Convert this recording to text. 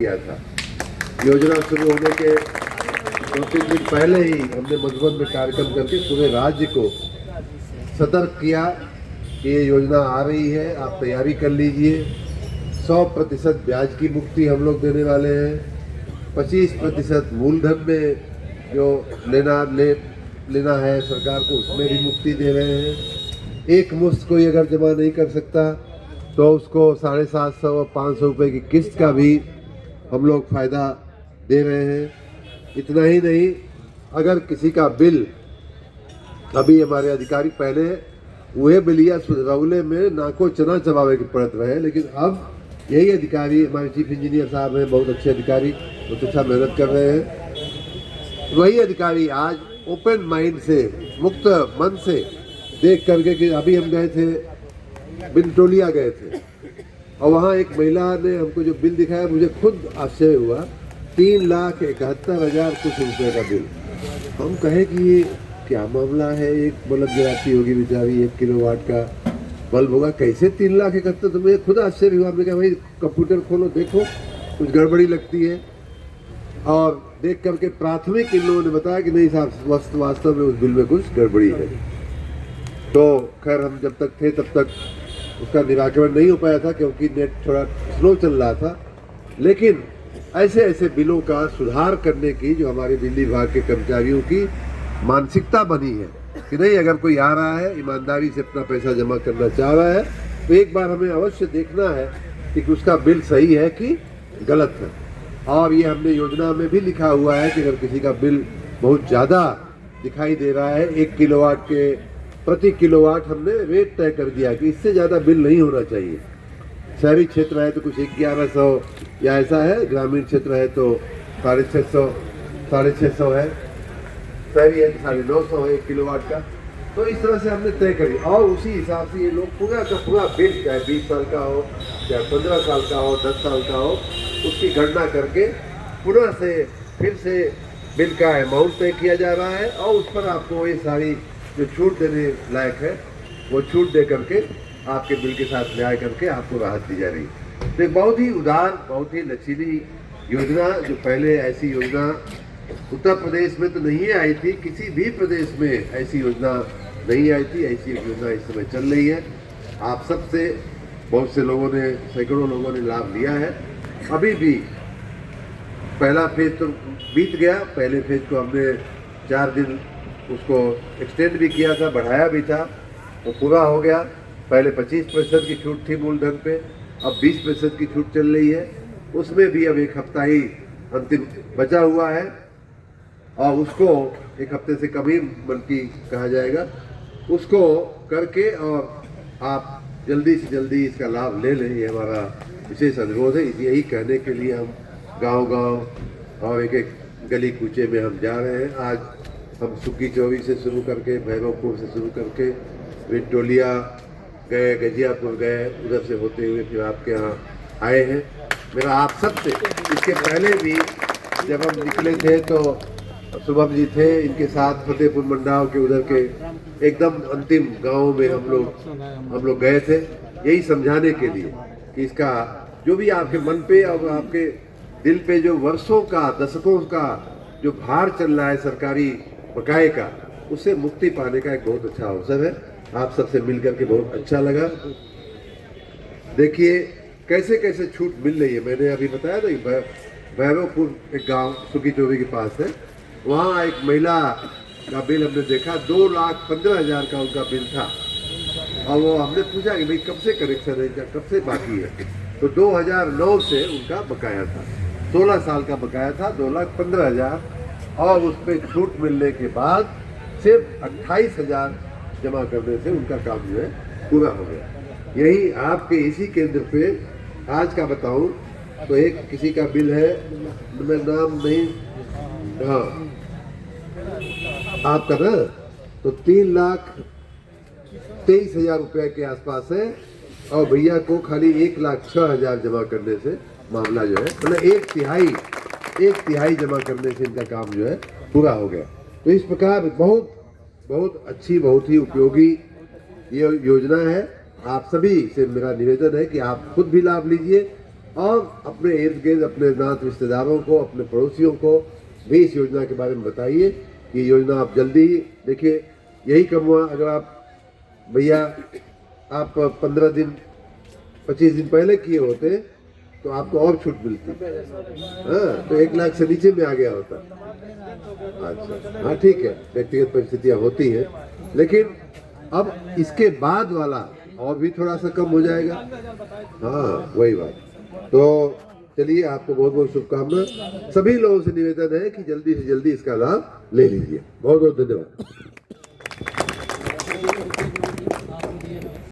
किया था। योजना शुरू होने के 2-3 दिन पहले ही हमने मधुबन में कार्यक्रम करके पूरे राज्य को सतर्क किया कि ये योजना आ रही है, आप तैयारी कर लीजिए। 100% ब्याज की मुक्ति हम लोग देने वाले हैं। 25% मूलधन में जो लेना है सरकार को, उसमें भी मुक्ति दे रहे हैं। एक मुश्त कोई अगर जमा नहीं कर सकता तो उसको 750 और 500 रुपये की किस्त का भी हम लोग फ़ायदा दे रहे हैं। इतना ही नहीं, अगर किसी का बिल, अभी हमारे अधिकारी पहले वह बिलिया सुधरौले में नाको चना चबावे के पड़त रहे, लेकिन अब यही अधिकारी हमारे चीफ इंजीनियर साहब हैं, बहुत अच्छे अधिकारी, बहुत अच्छा मेहनत कर रहे हैं। वही अधिकारी आज ओपन माइंड से, मुक्त मन से देख करके कि अभी हम गए थे बिनटोलिया गए थे और वहाँ एक महिला ने हमको जो बिल दिखाया, मुझे खुद आश्चर्य हुआ। 3,71,000 कुछ रुपये का बिल। हम कहे कि ये क्या मामला है, एक बल्ब गिराती होगी बेचारी, 1 किलोवाट का बल्ब होगा, कैसे 3,71,000? तो मुझे खुद आश्चर्य हुआ। हमने कहा भाई कंप्यूटर खोलो देखो, कुछ गड़बड़ी लगती है। और देख करके प्राथमिक इन लोगों ने बताया कि नहीं साहब, वास्तव में उस बिल में कुछ गड़बड़ी है। तो खैर हम जब तक थे तब तक उसका निराकरण नहीं हो पाया था, क्योंकि नेट थोड़ा स्लो चल रहा था। लेकिन ऐसे ऐसे बिलों का सुधार करने की जो हमारे बिजली विभाग के कर्मचारियों की मानसिकता बनी है कि नहीं, अगर कोई आ रहा है ईमानदारी से अपना पैसा जमा करना चाह रहा है तो एक बार हमें अवश्य देखना है कि उसका बिल सही है कि गलत है। और ये हमने योजना में भी लिखा हुआ है कि अगर किसी का बिल बहुत ज़्यादा दिखाई दे रहा है, 1 किलोवाट के प्रति किलोवाट हमने रेट तय कर दिया कि इससे ज़्यादा बिल नहीं होना चाहिए। शहरी क्षेत्र है तो कुछ 1100 या ऐसा है, ग्रामीण क्षेत्र है तो 650 है, शहरी है तो 950 है 1 किलोवाट का। तो इस तरह से हमने तय करी और उसी हिसाब से ये लोग पूरा का पूरा बिल, चाहे 20 साल का हो, चाहे 15 साल का हो, 10 साल का हो, उसकी गणना करके पुनः से फिर से बिल का अमाउंट तय किया जा रहा है और उस पर आपको ये सारी जो छूट देने लायक है वो छूट दे करके आपके बिल के साथ न्याय करके आपको राहत दी जा रही है। तो एक बहुत ही उदार, बहुत ही लचीली योजना, जो पहले ऐसी योजना उत्तर प्रदेश में तो नहीं आई थी, किसी भी प्रदेश में ऐसी योजना नहीं आई थी। ऐसी एक योजना इस समय चल रही है। आप सबसे बहुत से लोगों ने, सैकड़ों लोगों ने लाभ लिया है। अभी भी पहला फेज तो बीत गया, पहले फेज को हमने 4 दिन उसको एक्सटेंड भी किया था, बढ़ाया भी था, वो पूरा हो गया। पहले 25% की छूट थी मूलधन पे, अब 20% की छूट चल रही है। उसमें भी अब 1 हफ्ता ही अंतिम बचा हुआ है और उसको 1 हफ्ते से कम ही बल्कि कहा जाएगा, उसको करके और आप जल्दी से जल्दी इसका लाभ ले लें, ये हमारा विशेष अनुरोध है। यही कहने के लिए हम गांव-गांव और एक-एक गली कूचे में हम जा रहे हैं। आज हम सुक्की चौरी से शुरू करके, भैरवपुर से शुरू करके बिनटोलिया गए, गजियापुर गए, उधर से होते हुए फिर आपके यहाँ आए हैं। मेरा आप सबसे, इसके पहले भी जब हम निकले थे तो शुभम जी थे, इनके साथ फतेहपुर मंडाव के उधर के एकदम अंतिम गाँव में हम लोग गए थे, यही समझाने के लिए कि इसका जो भी आपके मन पे और आपके दिल पे जो वर्षों का, दशकों का जो भार चल रहा है सरकारी बकाये का, उससे मुक्ति पाने का एक बहुत अच्छा अवसर है। आप सबसे मिल करके बहुत अच्छा लगा। देखिए कैसे कैसे छूट मिल रही है। मैंने अभी बताया ना, भैरवपुर एक गांव सुक्की चौरी के पास है, वहाँ एक महिला का बिल हमने देखा, 2,15,000 का उनका बिल था। और वो हमने पूछा कि भाई कब से कनेक्शन है, कब से बाकी है? तो 2009 से उनका बकाया था, 16 साल का बकाया था, 2,15,000। और उस पर छूट मिलने के बाद सिर्फ 28,000 जमा करने से उनका काम जो है पूरा हो गया। यही आपके इसी केंद्र पे आज का बताऊं तो एक किसी का बिल है, मैं नाम नहीं, हाँ आपका ना, तो 3,23,000 रुपये के आसपास है और भैया को खाली 1,06,000 जमा करने से मामला जो है, मतलब 1/3 जमा करने से इनका काम जो है पूरा हो गया। तो इस प्रकार बहुत बहुत अच्छी, बहुत ही उपयोगी ये योजना है। आप सभी से मेरा निवेदन है कि आप खुद भी लाभ लीजिए और अपने इर्द गिर्द अपने नात रिश्तेदारों को, अपने पड़ोसियों को भी इस योजना के बारे में बताइए कि योजना आप जल्दी ही देखिए। यही कम हुआ अगर आप भैया आप 15 दिन 25 दिन पहले किए होते तो आपको और छूट मिलती। हाँ, तो 1 लाख से नीचे में आ गया होता। अच्छा, हाँ ठीक है, व्यक्तिगत परिस्थितियाँ होती हैं, लेकिन अब इसके बाद वाला और भी थोड़ा सा कम हो जाएगा। हाँ वही बात। तो चलिए, आपको बहुत बहुत शुभकामना। सभी लोगों से निवेदन है कि जल्दी से जल्दी इसका लाभ ले लीजिए। बहुत बहुत धन्यवाद।